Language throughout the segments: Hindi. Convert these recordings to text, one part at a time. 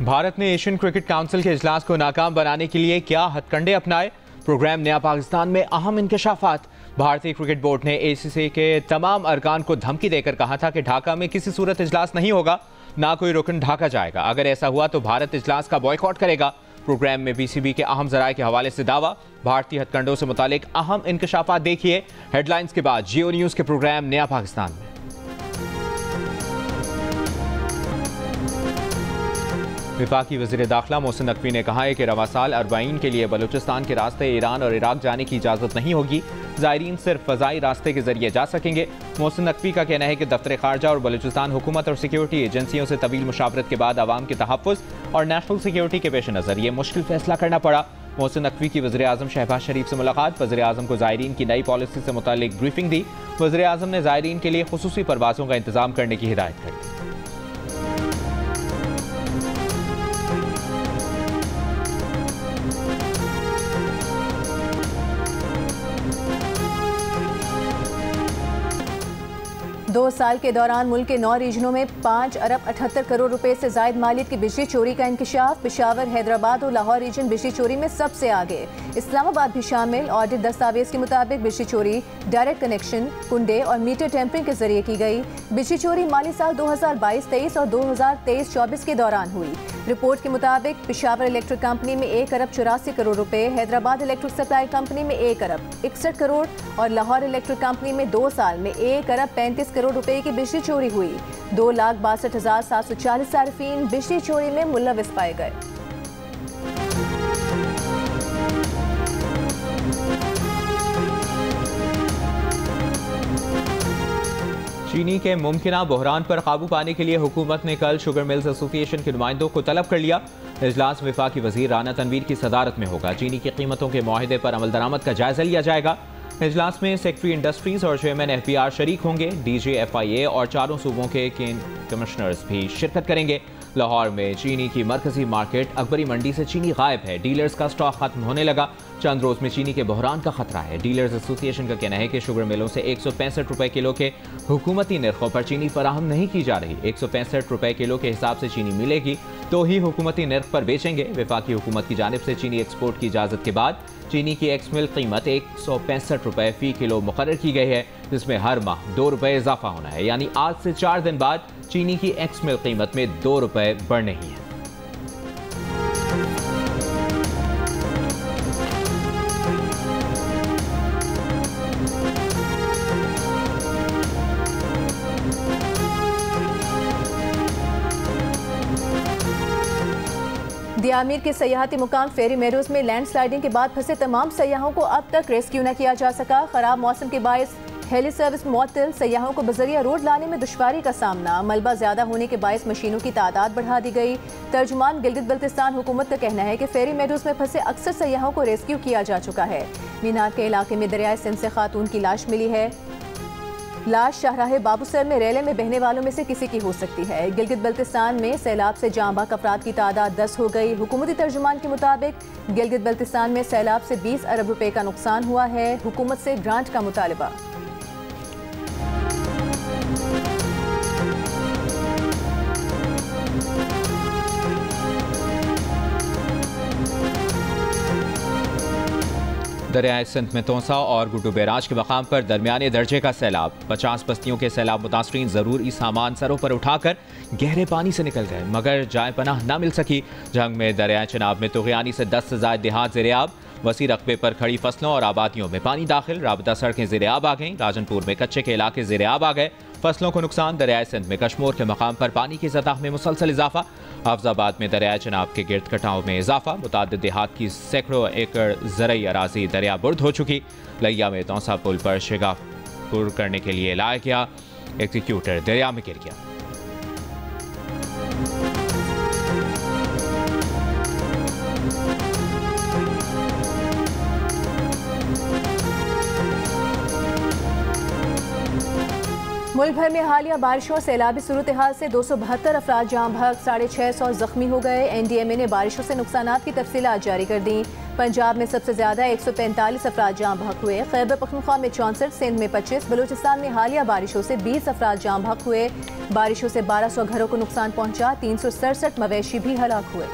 भारत ने एशियन क्रिकेट काउंसिल के इजलास को नाकाम बनाने के लिए क्या हथकंडे अपनाए? प्रोग्राम नया पाकिस्तान में अहम इंकशाफात। भारतीय क्रिकेट बोर्ड ने ACC के तमाम अरकान को धमकी देकर कहा था कि ढाका में किसी सूरत इजलास नहीं होगा, ना कोई रुकन ढाका जाएगा। अगर ऐसा हुआ तो भारत इजलास का बॉयकॉट करेगा। प्रोग्राम में PCB के अहम जराये के हवाले से दावा। भारतीय हथकंडों से मुतालिक अहम इंकशाफात देखिए हेडलाइंस के बाद जियो न्यूज के प्रोग्राम नया पाकिस्तान में। वफाकी वज़ीर दाखिला मोहसिन नकवी ने कहा है कि रवा साल अरबाइन के लिए बलूचिस्तान के रास्ते ईरान और इराक जाने की इजाज़त नहीं होगी। ज़ायरीन सिर्फ फ़ज़ाई रास्ते के जरिए जा सकेंगे। मोहसिन नकवी का कहना है कि दफ्तर खारजा और बलूचिस्तान हुकूमत और सिक्योरिटी एजेंसियों से तवील मुशावरत के बाद आवाम के तहफ़्फ़ुज़ और नेशनल सिक्योरिटी के पेश नज़र ये मुश्किल फैसला करना पड़ा। मोहसिन नकवी की वज़ीर आज़म शहबाज शरीफ से मुलाकात। वज़ीर आज़म को ज़ायरीन की नई पॉलिसी से मुतालिक ब्रीफिंग दी। वज़ीर आज़म ने ज़ायरीन के लिए खुसूसी परवाज़ों का इंतज़ाम करने की हिदायत कर दी। दो साल के दौरान मुल्क के 9 रीजनों में 5 अरब 78 करोड़ रुपए से जायद मालियत की बिजली चोरी का इंकशाफ। पेशावर, हैदराबाद और लाहौर रीजन बिजली चोरी में सबसे आगे, इस्लामाबाद भी शामिल। ऑडिट दस्तावेज के मुताबिक बिजली चोरी डायरेक्ट कनेक्शन, कुंडे और मीटर टेम्परिंग के जरिए की गई। बिजली चोरी माली साल 2022-23 और 2023-24 के दौरान हुई। रिपोर्ट के मुताबिक पेशावर इलेक्ट्रिक कंपनी में 1 अरब 84 करोड़ रुपए, हैदराबाद इलेक्ट्रिक सप्लाई कंपनी में 1 अरब 61 करोड़ और लाहौर इलेक्ट्रिक कंपनी में 2 साल में 1 अरब 35 करोड़ रुपए की बिजली चोरी हुई। 2,62,740 सार्फिन बिजली चोरी में मुलविस पाए गए। चीनी के मुमकिना बहरान पर काबू पाने के लिए हुकूमत ने कल शुगर मिल्स एसोसिएशन के नुमाइंदों को तलब कर लिया। इजलास वफाकी वजीर राना तनवीर की सदारत में होगा। चीनी की कीमतों के मुआहदे पर अमल दरामद का जायजा लिया जाएगा। इजलास में सेक्रेटरी इंडस्ट्रीज और चेयरमैन FBR शरीक होंगे। DG FIA और चारों सूबों के कमिश्नर्स भी शिरकत करेंगे। लाहौर में चीनी की मरकजी मार्केट अकबरी मंडी से चीनी गायब है। डीलर्स का स्टॉक खत्म होने लगा। चंद रोज में चीनी के बहरान का खतरा है। डीलर्स एसोसिएशन का कहना है कि शुगर मिलों से 165 रुपए किलो के हुकूमती निर्खों पर चीनी फराहम नहीं की जा रही। 165 रुपए किलो के हिसाब से चीनी मिलेगी तो ही हुकूमती निर्ख पर बेचेंगे। वफाकी हुकूमत की जानिब से चीनी एक्सपोर्ट की इजाज़त के बाद चीनी की एक्स मिल कीमत 165 रुपए फी किलो मुकर्रर की गई है, जिसमें हर माह 2 रुपए इजाफा होना है। यानी आज से 4 दिन बाद चीनी की एक्स मिल कीमत में 2 रुपए बढ़ने ही है। दियामीर के सयाहती मुकाम फेरी मेडोज में लैंडस्लाइडिंग के बाद फंसे तमाम सयाहों को अब तक रेस्क्यू न किया जा सका। खराब मौसम के बायस हेली सर्विस मुअत्तल, सयाहों को बजरिया रोड लाने में दुश्वारी का सामना। मलबा ज्यादा होने के बायस मशीनों की तादाद बढ़ा दी गई। तर्जुमान गिलगित बल्तिस्तान हुकूमत का कहना है कि फेरी मेडोज में फंसे अक्सर सयाहों को रेस्क्यू किया जा चुका है। मीनार के इलाके में दरियाए सिंध से खातून की लाश मिली है। लाश शाहराह बाबूसर में रेले में बहने वालों में से किसी की हो सकती है। गिलगित बल्तिस्तान में सैलाब से जाँ बाक अफराद की तादाद 10 हो गई। हुकूमती तर्जुमान के मुताबिक गिलगित बल्तिस्तान में सैलाब से 20 अरब रुपए का नुकसान हुआ है। हुकूमत से ग्रांट का मुतालबा। दरियाए सिंध में तोसा और गुड्डू बैराज के मकाम पर दरमियाने दर्जे का सैलाब। 50 बस्तियों के सैलाब मुतासरीन ज़रूरी सामान सरों पर उठाकर गहरे पानी से निकल गए, मगर जाए पनाह न मिल सकी। जंग में दरियाए चिनाब में तुग़यानी से 10 से ज़ायद देहात ज़ेर-ए-आब। वसी रकबे पर खड़ी फसलों और आबादियों में पानी दाखिल। राबता सड़कें ज़ेर-ए-आब आ गईं। राजनपुर में कच्चे के इलाके ज़ेर-ए-आब आ गए। फसलों को नुकसान। दरियाए सिंध में कश्मोर के मकाम पर पानी की सतह में मुसलसल इजाफा। हाफजाबाद में दरियाए चिनाब के गिर्द कटाव में इजाफा। मुतादिद देहात की सैकड़ों एकड़ ज़रई अराजी दरिया बुर्द हो चुकी। लिया में तौसा पुल पर शिगापुर करने के लिए लाया गया एग्जीक्यूटर दरिया में गिर गया। मुल्क भर में हालिया बारिशों और सैलाबी सूरत हाल से 272 अफराद जाम बहक, 650 जख्मी हो गए। NDMA ने बारिशों से नुकसानात की तफसीलात जारी कर दी। पंजाब में सबसे ज्यादा 145 अफराद जाम बहक हुए। खैबर पख्तूनख्वा में 64, सिंध में 25, बलूचिस्तान में हालिया बारिशों से 20 अफराद जाम बहक हुए। बारिशों से 1200 घरों को नुकसान पहुंचा, 367 मवेशी भी हलाक हुए।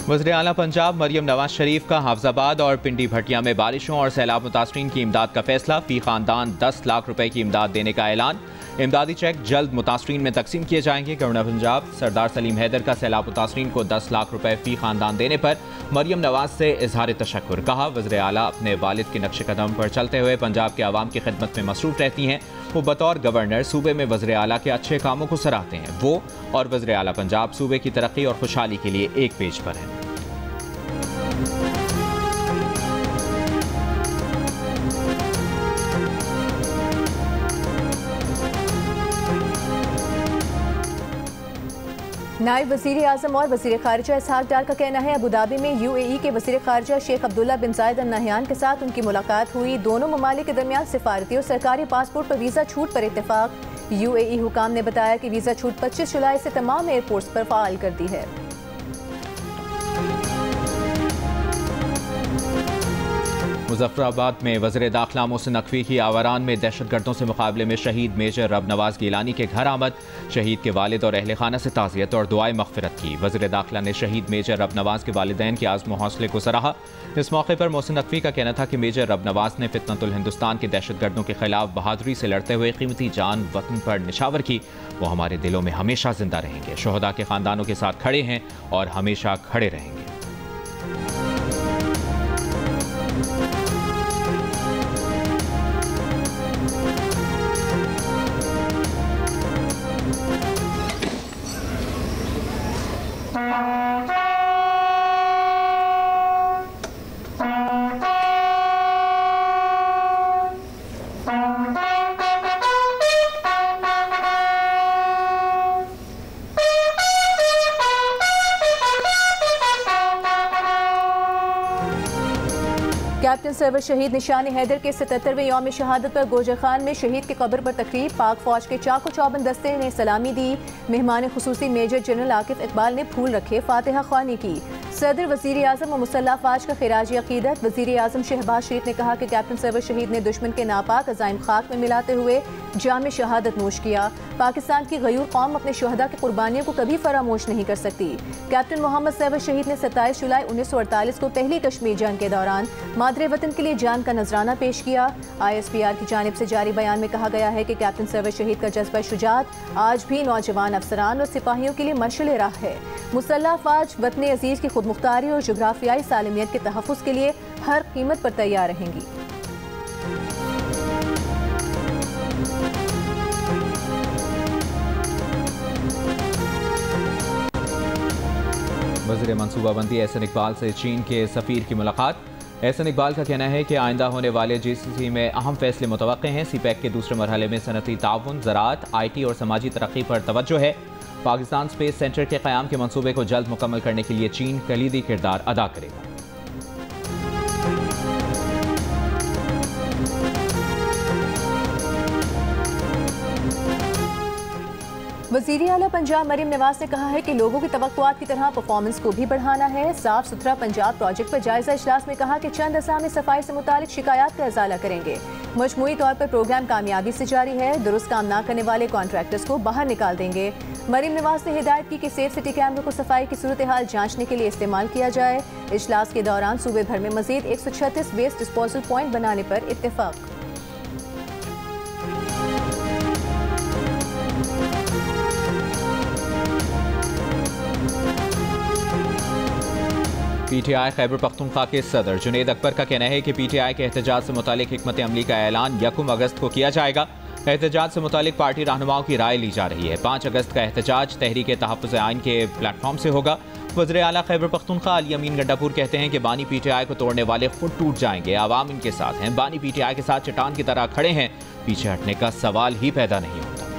वज़ीर आला पंजाब मरियम नवाज शरीफ का हाफजाबाद और पिंडी भटिया में बारिशों और सैलाब मुतासरीन की इमदाद का फैसला। फी खानदान 10 लाख रुपए की इमदाद देने का ऐलान। इमदादी चेक जल्द मुतासरीन में तकसीम किए जाएंगे। गवर्नर पंजाब सरदार सलीम हैदर का सैलाब मुतासरीन को 10 लाख रुपए फी खानदान देने पर मरियम नवाज से इजहार तशक्कुर। कहा, वज़ीर आला अपने वालिद के नक्श कदम पर चलते हुए पंजाब के आवाम की खिदमत में मसरूफ रहती हैं। वो बतौर गवर्नर सूबे में वज़ीर आला के अच्छे कामों को सराहते हैं। वो और वज़ीर आला पंजाब सूबे की तरक्की और खुशहाली के लिए एक पेज पर हैं। नायब वज़ीर आज़म और वज़ीर ख़ारिजा इसहाक डार का कहना है, अबूधाबी में UAE के वज़ीर ख़ारिजा शेख अब्दुल्ला बिन ज़ायद अल नहयान के साथ उनकी मुलाकात हुई। दोनों ममालिक के दरमियान सिफारती और सरकारी पासपोर्ट पर वीज़ा छूट पर इत्तेफाक। UAE हुकाम ने बताया कि वीज़ा छूट 25 जुलाई से तमाम एयरपोर्ट्स पर फ़ाल कर दी है। मुजफ्फराबाद में वज़ीर दाखिला मोहसिन नकवी की आवारान में दहशतगर्दों से मुकाबले में शहीद मेजर रब नवाज गिलानी के घर आमद। शहीद के वालिद और अहल खाना से ताज़ियत और दुआए मग़फ़िरत की। वज़ीर दाखिला ने शहीद मेजर रब नवाज के वालिदैन के आज़्म हौसले को सराहा। इस मौके पर मोहसिन नकवी का कहना था कि मेजर रब नवाज ने फितनतुल हिंदुस्तान के दहशतगर्दों के खिलाफ बहादुरी से लड़ते हुए कीमती जान वतन पर निशावर की। वो हमारे दिलों में हमेशा जिंदा रहेंगे। शोहदा के ख़ानदानों के साथ खड़े हैं और हमेशा खड़े रहेंगे। कैप्टन सरवर शहीद निशान हैदर के 77वें यौम शहादत पर गोजर खान में शहीद की कब्र पर तकरीब। पाक फौज के चाको चौबंद दस्ते ने सलामी दी। मेहमान खुसूसी मेजर जनरल आकिफ इकबाल ने फूल रखे, फातिहा ख्वानी की। सदर वज़ीर आज़म और मुसल्लह फ़ौज का खिराजी अकीदत। वज़ीर आज़म शहबाज शरीफ ने कहा कि कैप्टन सरवर शहीद ने दुश्मन के नापाक अज़ाइम खाक में मिलाते हुए जाम शहादत नोश किया। पाकिस्तान की गयूर कौम अपने शहदा की कुर्बानियों को कभी फरामोश नहीं कर सकती। कैप्टन मोहम्मद सरवर शहीद ने 27 जुलाई 1948 को पहली कश्मीर जंग के दौरान मादरे वतन के लिए जान का नजराना पेश किया। ISPR की जानिब से जारी बयान में कहा गया है कि कैप्टन सरवर शहीद का जज्बा शुजात आज भी नौजवान अफसरान और सिपाहियों के लिए मशअल राह है। मुसल्लह फ़ौज वतन अजीज़ की खुदमुख्तारी और जोग्राफियाई सालमियत के तहफ़्फ़ुज़ के लिए हर कीमत पर तैयार रहेंगी। वज़ीर मनसूबाबंदी एहसन इकबाल से चीन के सफ़ीर की मुलाकात। एहसन इकबाल का कहना है कि आइंदा होने वाले GCC में अहम फैसले मुतवक्के हैं। CPEC के दूसरे मरहले में सनती ताउन, ज़राअत, IT और समाजी तरक्की पर तवज्जो है। पाकिस्तान स्पेस सेंटर के क़याम के मंसूबे को जल्द मुकम्मल करने के लिए चीन कलीदी किरदार अदा करेगा। वज़ीर आला पंजाब मरियम नवाज ने कहा है कि लोगों की तवक्कुआत की तरह परफॉर्मेंस को भी बढ़ाना है। साफ सुथरा पंजाब प्रोजेक्ट पर जायजा इजलास में कहा कि चंद असामी सफाई से मुतालिक शिकायत का इजाला करेंगे। मजमूई तौर पर प्रोग्राम कामयाबी से जारी है। दुरुस्त काम न करने वाले कॉन्ट्रैक्टर्स को बाहर निकाल देंगे। मरियम नवाज ने हिदायत की कि सेफ सिटी कैमरों को सफाई की सूरत हाल जांचने के लिए इस्तेमाल किया जाए। इजलास के दौरान सूबे भर में मजीद 136 वेस्ट डिस्पोजल पॉइंट बनाने पर इत्तेफाक। PTI खैबर पख्तूनख्वा के सदर जुनेद अकबर का कहना है कि PTI के एहतजाज से मुतालिक हिकमत अमली का ऐलान 1 अगस्त को किया जाएगा। एहतजाज से मुतालिक पार्टी रहनुमाओं की राय ली जा रही है। 5 अगस्त का एहतजाज तहरीक तहफ़्फ़ुज़ आइन के प्लेटफॉर्म से होगा। वज़ीर आला खैबर पख्तूनख्वा अली अमीन गंडापुर कहते हैं कि बानी PTI को तोड़ने वाले खुद टूट जाएंगे। आवाम इनके साथ हैं। बानी PTI के साथ चट्टान की तरह खड़े हैं। पीछे हटने का सवाल ही पैदा नहीं होता।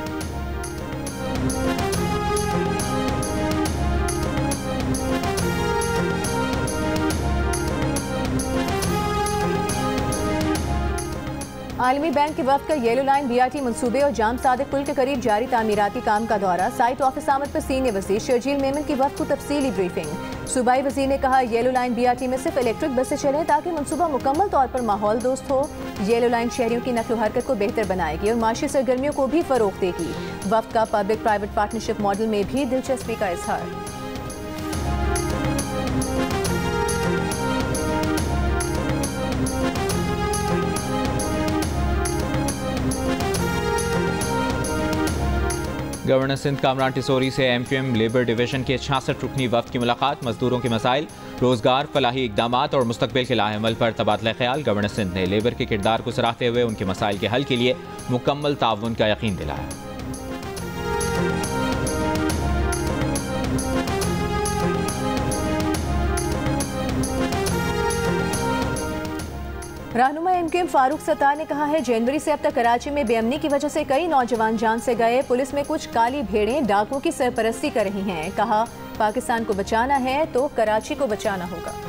आलमी बैंक के वफ्द का येलो लाइन BRT मंसूबे और जाम सादिक पुल के करीब जारी तामीराती काम का दौरा। साइट ऑफिस आमद पर सीनियर वजीर शर्जील मेमन की वफ्द को तफसीली ब्रीफिंग। सूबाई वजीर ने कहा येलो लाइन BRT में सिर्फ इलेक्ट्रिक बसें चलें ताकि मंसूबा मुकम्मल तौर पर माहौल दोस्त हो। येलो लाइन शहरियों की नकलो हरकत को बेहतर बनाएगी और माशी सरगर्मियों को भी फरोग देगी। वफ्द का पब्लिक प्राइवेट पार्टनरशिप मॉडल में भी दिलचस्पी का इजहार। गवर्नर सिंध कामरान टिसोरी से MQM लेबर डिवीजन के 66 रुकनी वफ्द की मुलाकात। मजदूरों के मसाइल, रोजगार, फलाही इकदामात और मुस्तकबिल के लाहेमल पर तबादला ख्याल। गवर्नर सिंध ने लेबर के किरदार को सराहते हुए उनके मसाइल के हल के लिए मुकम्मल ताउन का यकीन दिलाया। रहनुमा MQM फारूक सत्तार ने कहा है जनवरी से अब तक कराची में बेअमनी की वजह से कई नौजवान जान से गए। पुलिस में कुछ काली भेड़ें डाकुओं की सरपरस्ती कर रही हैं। कहा पाकिस्तान को बचाना है तो कराची को बचाना होगा।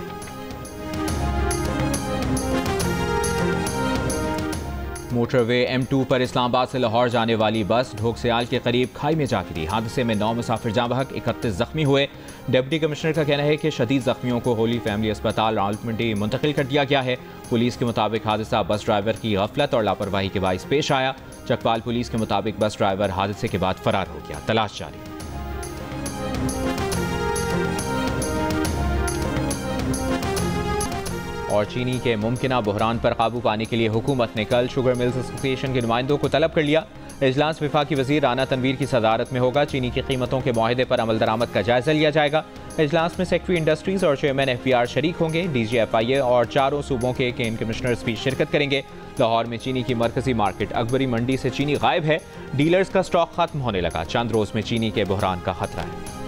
मोटरवे M2 पर इस्लामाबाद से लाहौर जाने वाली बस ढोकसियाल के करीब खाई में जा गिरी। हादसे में 9 मुसाफिर जाँ बहक, 31 जख्मी हुए। डिप्टी कमिश्नर का कहना है कि शदीद जख्मियों को होली फैमिली अस्पताल रावलपिंडी मुंतकिल कर दिया गया है। पुलिस के मुताबिक हादसा बस ड्राइवर की गफलत और लापरवाही के बाइस पेश आया। चकवाल पुलिस के मुताबिक बस ड्राइवर हादसे के बाद फरार हो गया। तलाश जारी। और चीनी के मुमकिना बहरान पर काबू पाने के लिए हुकूमत ने कल शुगर मिल्स एसोसिएशन के नुमाइंदों को तलब कर लिया। इजलास वफाकी वजीर राना तनवीर की सदारत में होगा। चीनी की कीमतों के मुआहदे पर अमल दरामद का जायजा लिया जाएगा। इजलास में सेक्रेटरी इंडस्ट्रीज और चेयरमैन FBR शरीक होंगे। DG FIA और चारों सूबों के केन कमिश्नर्स भी शिरकत करेंगे। लाहौर में चीनी की मरकजी मार्केट अकबरी मंडी से चीनी गायब है। डीलर्स का स्टॉक खत्म होने लगा। चंद रोज में चीनी के बहरान का खतरा है।